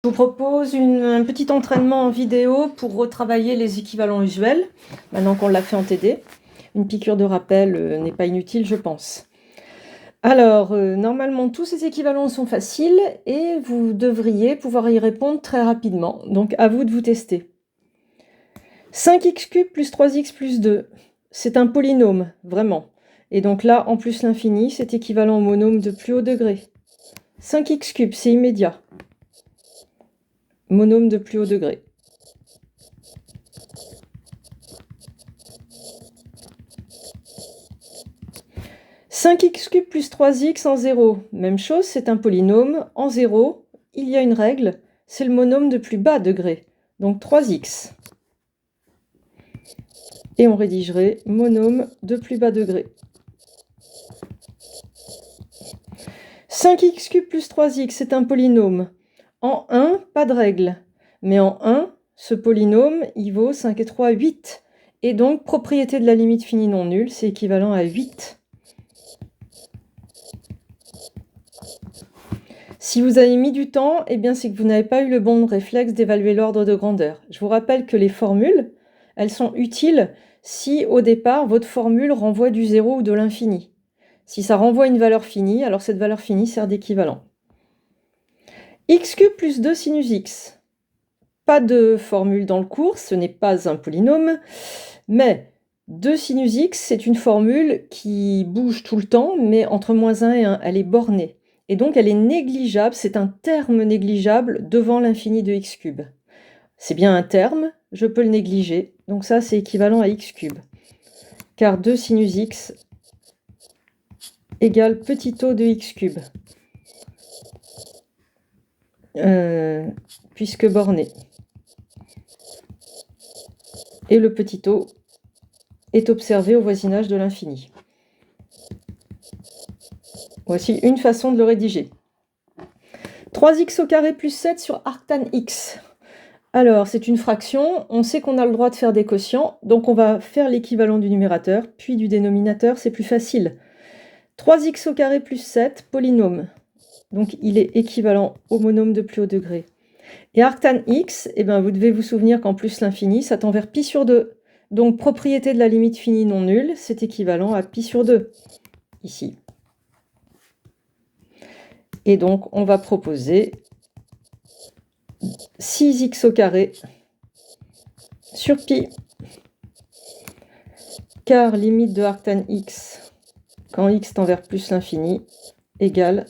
Je vous propose un petit entraînement en vidéo pour retravailler les équivalents usuels, maintenant qu'on l'a fait en TD. Une piqûre de rappel n'est pas inutile, je pense. Alors, normalement, tous ces équivalents sont faciles et vous devriez pouvoir y répondre très rapidement. Donc, à vous de vous tester. 5x³ plus 3x plus 2, c'est un polynôme, vraiment. Et donc là, en plus l'infini, c'est équivalent au monôme de plus haut degré. 5x³, c'est immédiat. Monôme de plus haut degré. « 5x³ plus 3x en 0, même chose, c'est un polynôme. En 0, il y a une règle, c'est le monôme de plus bas degré, donc 3x. Et on rédigerait monôme de plus bas degré. 5x³ plus 3x, c'est un polynôme. En 1, pas de règle. Mais en 1, ce polynôme, il vaut 5 et 3, 8. Et donc, propriété de la limite finie non nulle, c'est équivalent à 8. Si vous avez mis du temps, eh bien c'est que vous n'avez pas eu le bon réflexe d'évaluer l'ordre de grandeur. Je vous rappelle que les formules, elles sont utiles si au départ, votre formule renvoie du 0 ou de l'infini. Si ça renvoie une valeur finie, alors cette valeur finie sert d'équivalent. x³ plus 2 sinus x. Pas de formule dans le cours, ce n'est pas un polynôme, mais 2 sinus x, c'est une formule qui bouge tout le temps, mais entre moins 1 et 1, elle est bornée. Et donc elle est négligeable, c'est un terme négligeable devant l'infini de x³. C'est bien un terme, je peux le négliger, donc ça c'est équivalent à x³. Car 2 sinus x égale petit o de x³. Puisque borné. Et le petit o est observé au voisinage de l'infini. Voici une façon de le rédiger. 3x au carré plus 7 sur arctan x. Alors, c'est une fraction, on sait qu'on a le droit de faire des quotients, donc on va faire l'équivalent du numérateur, puis du dénominateur, c'est plus facile. 3x au carré plus 7, polynôme. Donc il est équivalent au monôme de plus haut degré. Et arctan x, eh ben, vous devez vous souvenir qu'en plus l'infini, ça tend vers pi sur 2. Donc propriété de la limite finie non nulle, c'est équivalent à pi sur 2, ici. Et donc on va proposer 6x au carré sur pi, car limite de arctan x, quand x tend vers plus l'infini, égale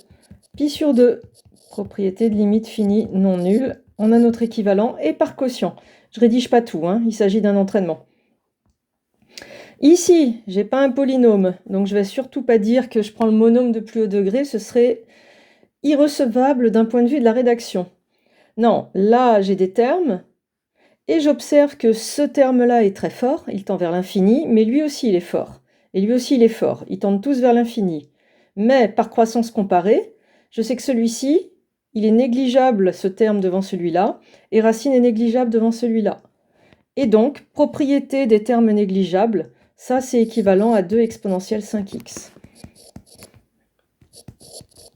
pi sur 2, propriété de limite finie non nulle. On a notre équivalent, et par quotient. Je rédige pas tout, hein, il s'agit d'un entraînement. Ici, j'ai pas un polynôme, donc je vais surtout pas dire que je prends le monôme de plus haut degré, ce serait irrecevable d'un point de vue de la rédaction. Non, là j'ai des termes, et j'observe que ce terme-là est très fort, il tend vers l'infini, mais lui aussi il est fort. Et lui aussi il est fort, ils tendent tous vers l'infini. Mais par croissance comparée, je sais que celui-ci, il est négligeable, ce terme devant celui-là, et racine est négligeable devant celui-là. Et donc, propriété des termes négligeables, ça c'est équivalent à 2 exponentielle 5x.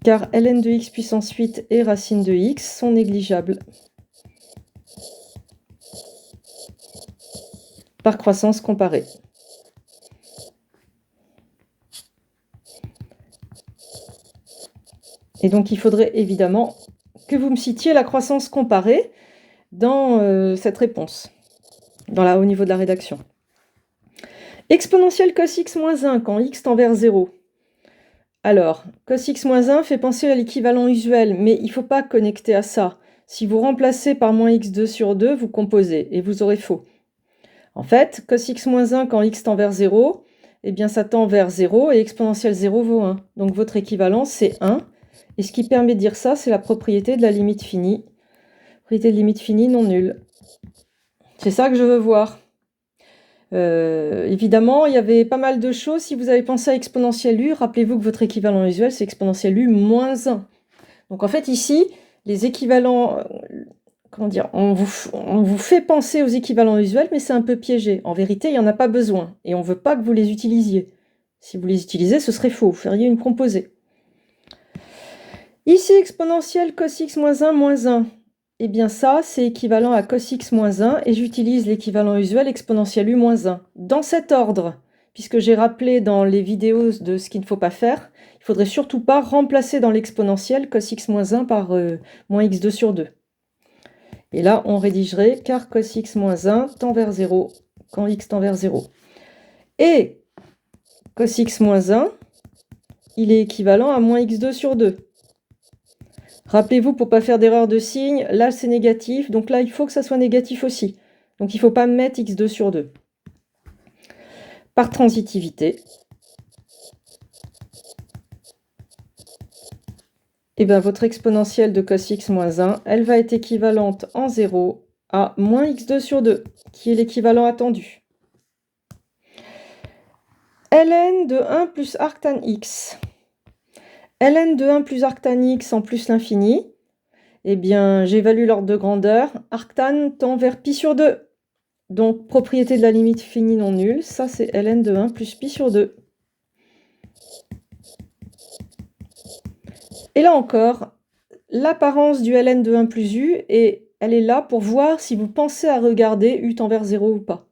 Car ln de x puissance 8 et racine de x sont négligeables. Par croissance comparée. Et donc il faudrait évidemment que vous me citiez la croissance comparée dans cette réponse, au niveau de la rédaction. Exponentielle cos x moins 1 quand x tend vers 0. Alors, cos x moins 1 fait penser à l'équivalent usuel, mais il ne faut pas connecter à ça. Si vous remplacez par moins x2 sur 2, vous composez, et vous aurez faux. En fait, cos x moins 1 quand x tend vers 0, eh bien ça tend vers 0, et exponentielle 0 vaut 1. Donc votre équivalent, c'est 1. Et ce qui permet de dire ça, c'est la propriété de la limite finie. Propriété de limite finie non nulle. C'est ça que je veux voir. Évidemment, il y avait pas mal de choses. Si vous avez pensé à exponentielle u, rappelez-vous que votre équivalent usuel, c'est exponentielle u moins 1. Donc en fait, ici, les équivalents... comment dire, on vous fait penser aux équivalents usuels, mais c'est un peu piégé. En vérité, il n'y en a pas besoin. Et on ne veut pas que vous les utilisiez. Si vous les utilisez, ce serait faux. Vous feriez une composée. Ici, exponentielle cos x moins 1 moins 1. eh bien ça, c'est équivalent à cos x moins 1, et j'utilise l'équivalent usuel exponentielle u moins 1. Dans cet ordre, puisque j'ai rappelé dans les vidéos de ce qu'il ne faut pas faire, il ne faudrait surtout pas remplacer dans l'exponentielle cos x moins 1 par moins x2 sur 2. Et là, on rédigerait car cos x moins 1 tend vers 0 quand x tend vers 0. Et cos x moins 1, il est équivalent à moins x2 sur 2. Rappelez-vous, pour ne pas faire d'erreur de signe, là c'est négatif, donc là il faut que ça soit négatif aussi. Donc il ne faut pas mettre x2 sur 2. Par transitivité, et bien votre exponentielle de cos x moins 1, elle va être équivalente en 0 à moins x2 sur 2, qui est l'équivalent attendu. ln de 1 plus arctan x. ln de 1 plus arctan x en plus l'infini, eh bien j'évalue l'ordre de grandeur, arctan tend vers pi sur 2. Donc propriété de la limite finie non nulle, ça c'est ln de 1 plus pi sur 2. Et là encore, l'apparence du ln de 1 plus u, et elle est là pour voir si vous pensez à regarder u tend vers 0 ou pas.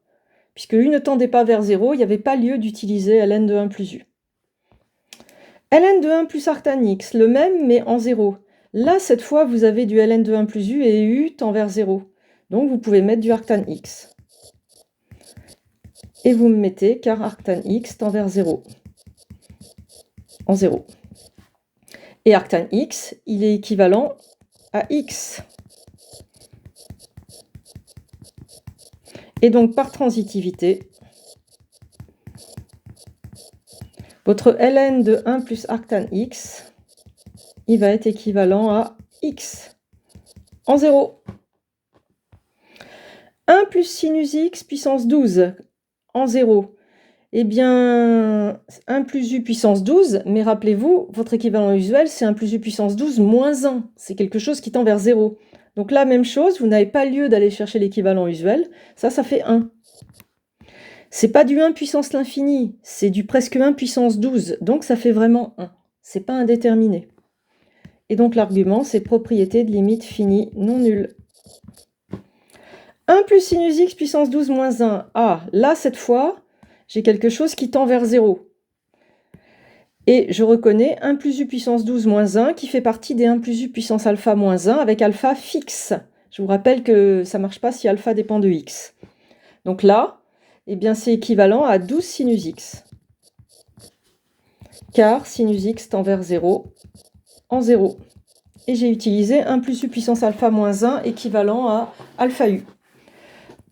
Puisque u ne tendait pas vers 0, il n'y avait pas lieu d'utiliser ln de 1 plus u. ln de 1 plus arctan x, le même mais en 0. Là, cette fois, vous avez du ln de 1 plus u et u tend vers 0. Donc vous pouvez mettre du arctan x. Et vous me mettez car arctan x tend vers 0. En 0. Et arctan x, il est équivalent à x. Et donc par transitivité, votre ln de 1 plus arctan x, il va être équivalent à x en 0. 1 plus sinus x puissance 12 en 0. Eh bien, 1 plus u puissance 12, mais rappelez-vous, votre équivalent usuel, c'est 1 plus u puissance 12 moins 1. C'est quelque chose qui tend vers 0. Donc là, même chose, vous n'avez pas lieu d'aller chercher l'équivalent usuel. Ça fait 1. C'est pas du 1 puissance l'infini, c'est du presque 1 puissance 12. Donc ça fait vraiment 1. C'est pas indéterminé. Et donc l'argument, c'est propriété de limite finie non nulle. 1 plus sinus x puissance 12 moins 1. Ah, là, cette fois, j'ai quelque chose qui tend vers 0. Et je reconnais 1 plus u puissance 12 moins 1 qui fait partie des 1 plus u puissance alpha moins 1 avec alpha fixe. Je vous rappelle que ça ne marche pas si alpha dépend de x. Donc là, eh bien, c'est équivalent à 12 sinus x. Car sinus x tend vers 0 en 0. Et j'ai utilisé 1 plus u puissance alpha moins 1 équivalent à alpha u.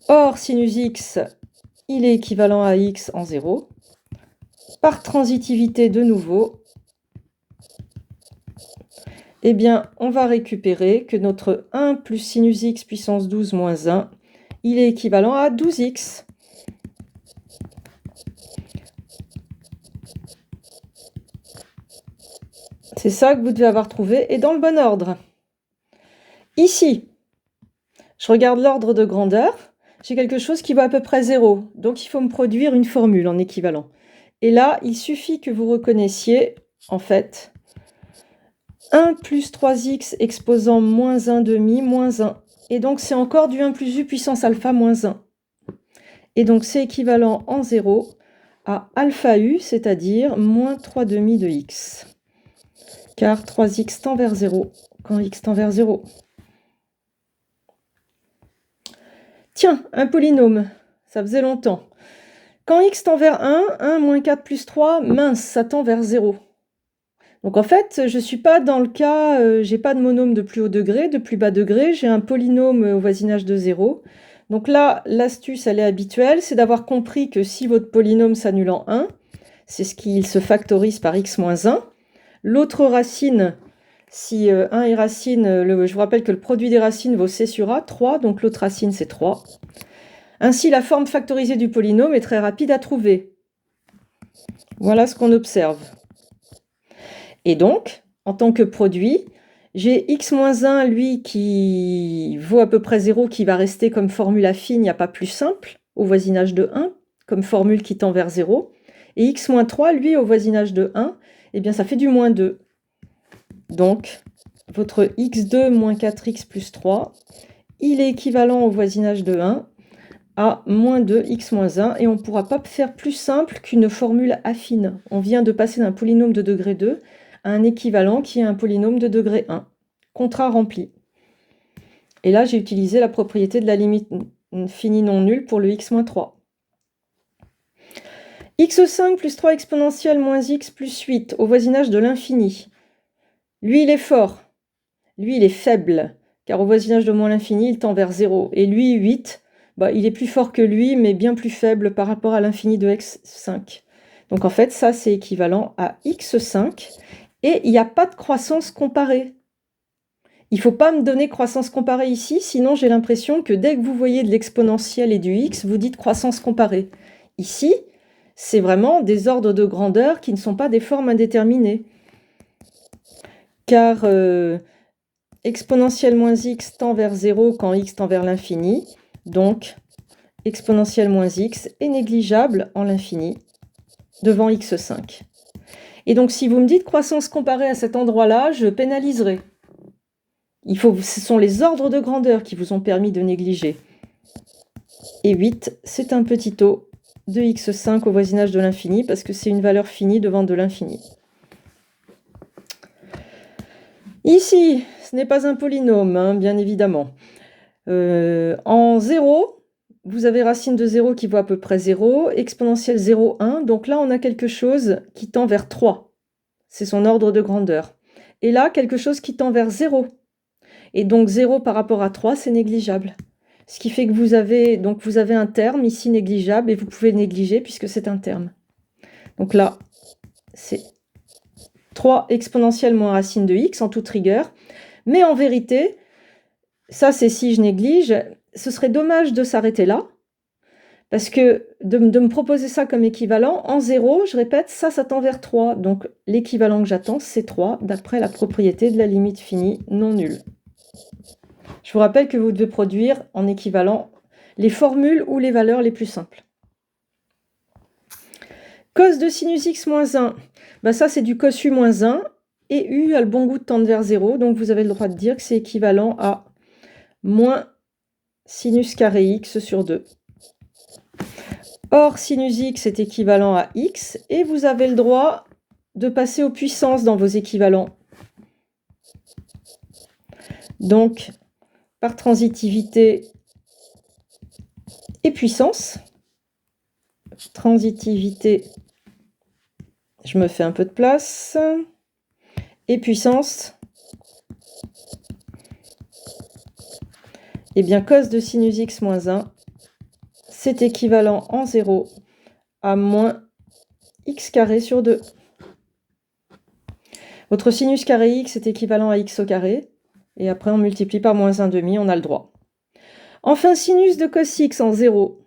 Or, sinus x, il est équivalent à x en 0. Par transitivité de nouveau, eh bien, on va récupérer que notre 1 plus sinus x puissance 12 moins 1, il est équivalent à 12x. C'est ça que vous devez avoir trouvé, et dans le bon ordre. Ici, je regarde l'ordre de grandeur, j'ai quelque chose qui vaut à peu près 0, donc il faut me produire une formule en équivalent. Et là, il suffit que vous reconnaissiez, en fait, 1 plus 3x exposant moins 1 demi moins 1. Et donc, c'est encore du 1 plus u puissance alpha moins 1. Et donc, c'est équivalent en 0 à alpha u, c'est-à-dire moins 3 demi de x. Car 3x tend vers 0 quand x tend vers 0. Tiens, un polynôme, ça faisait longtemps. Quand x tend vers 1, 1 moins 4 plus 3, mince, ça tend vers 0. Donc en fait, je ne suis pas dans le cas, j'ai pas de monôme de plus haut degré, de plus bas degré, j'ai un polynôme au voisinage de 0. Donc là, l'astuce, elle est habituelle, c'est d'avoir compris que si votre polynôme s'annule en 1, c'est ce qu'il se factorise par x moins 1. L'autre racine, si 1 est racine, je vous rappelle que le produit des racines vaut c sur a, 3, donc l'autre racine c'est 3. Ainsi, la forme factorisée du polynôme est très rapide à trouver. Voilà ce qu'on observe. Et donc, en tant que produit, j'ai x moins 1, lui, qui vaut à peu près 0, qui va rester comme formule affine, il n'y a pas plus simple, au voisinage de 1, comme formule qui tend vers 0. Et x moins 3, lui, au voisinage de 1, eh bien, ça fait du moins 2. Donc, votre x2 moins 4x plus 3, il est équivalent au voisinage de 1 à moins 2x moins 1, et on ne pourra pas faire plus simple qu'une formule affine. On vient de passer d'un polynôme de degré 2 à un équivalent qui est un polynôme de degré 1. Contrat rempli. Et là, j'ai utilisé la propriété de la limite finie non nulle pour le x moins 3. x5 plus 3 exponentielle moins x plus 8 au voisinage de l'infini. Lui, il est fort. Lui, il est faible, car au voisinage de moins l'infini, il tend vers 0. Et lui, 8, il est plus fort que lui, mais bien plus faible par rapport à l'infini de x5. Donc en fait, ça, c'est équivalent à x5. Et il n'y a pas de croissance comparée. Il ne faut pas me donner croissance comparée ici, sinon j'ai l'impression que dès que vous voyez de l'exponentielle et du x, vous dites croissance comparée. Ici, c'est vraiment des ordres de grandeur qui ne sont pas des formes indéterminées. Car exponentielle moins x tend vers 0 quand x tend vers l'infini. Donc, exponentielle moins x est négligeable en l'infini devant x5. Et donc, si vous me dites croissance comparée à cet endroit-là, je pénaliserai. Ce sont les ordres de grandeur qui vous ont permis de négliger. Et 8, c'est un petit o de x5 au voisinage de l'infini, parce que c'est une valeur finie devant de l'infini. Ici, ce n'est pas un polynôme, bien évidemment. En 0, vous avez racine de 0 qui vaut à peu près 0, exponentielle 0, 1. Donc là, on a quelque chose qui tend vers 3. C'est son ordre de grandeur. Et là, quelque chose qui tend vers 0. Et donc 0 par rapport à 3, c'est négligeable. Ce qui fait que vous avez un terme ici négligeable, et vous pouvez négliger puisque c'est un terme. Donc là, c'est 3 exponentielle moins racine de x en toute rigueur. Mais en vérité, ça c'est si je néglige, ce serait dommage de s'arrêter là, parce que de me proposer ça comme équivalent, en 0, je répète, ça tend vers 3. Donc l'équivalent que j'attends, c'est 3, d'après la propriété de la limite finie non nulle. Je vous rappelle que vous devez produire en équivalent les formules ou les valeurs les plus simples. Cos de sinus x moins 1, ça c'est du cos u moins 1, et u a le bon goût de tendre vers 0, donc vous avez le droit de dire que c'est équivalent à moins sinus carré x sur 2. Or, sinus x est équivalent à x, et vous avez le droit de passer aux puissances dans vos équivalents. Donc, par transitivité et puissance, transitivité, je me fais un peu de place, et puissance, et bien cos de sinus x moins 1, c'est équivalent en 0 à moins x carré sur 2. Votre sinus carré x est équivalent à x au carré, et après on multiplie par moins 1/2, on a le droit. Enfin, sinus de cos x en 0.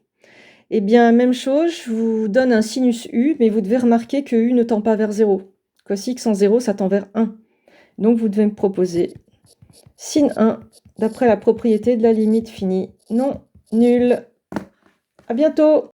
Eh bien, même chose, je vous donne un sinus u, mais vous devez remarquer que u ne tend pas vers 0. Cos x en 0, ça tend vers 1. Donc vous devez me proposer sin 1, d'après la propriété de la limite finie non nulle. À bientôt!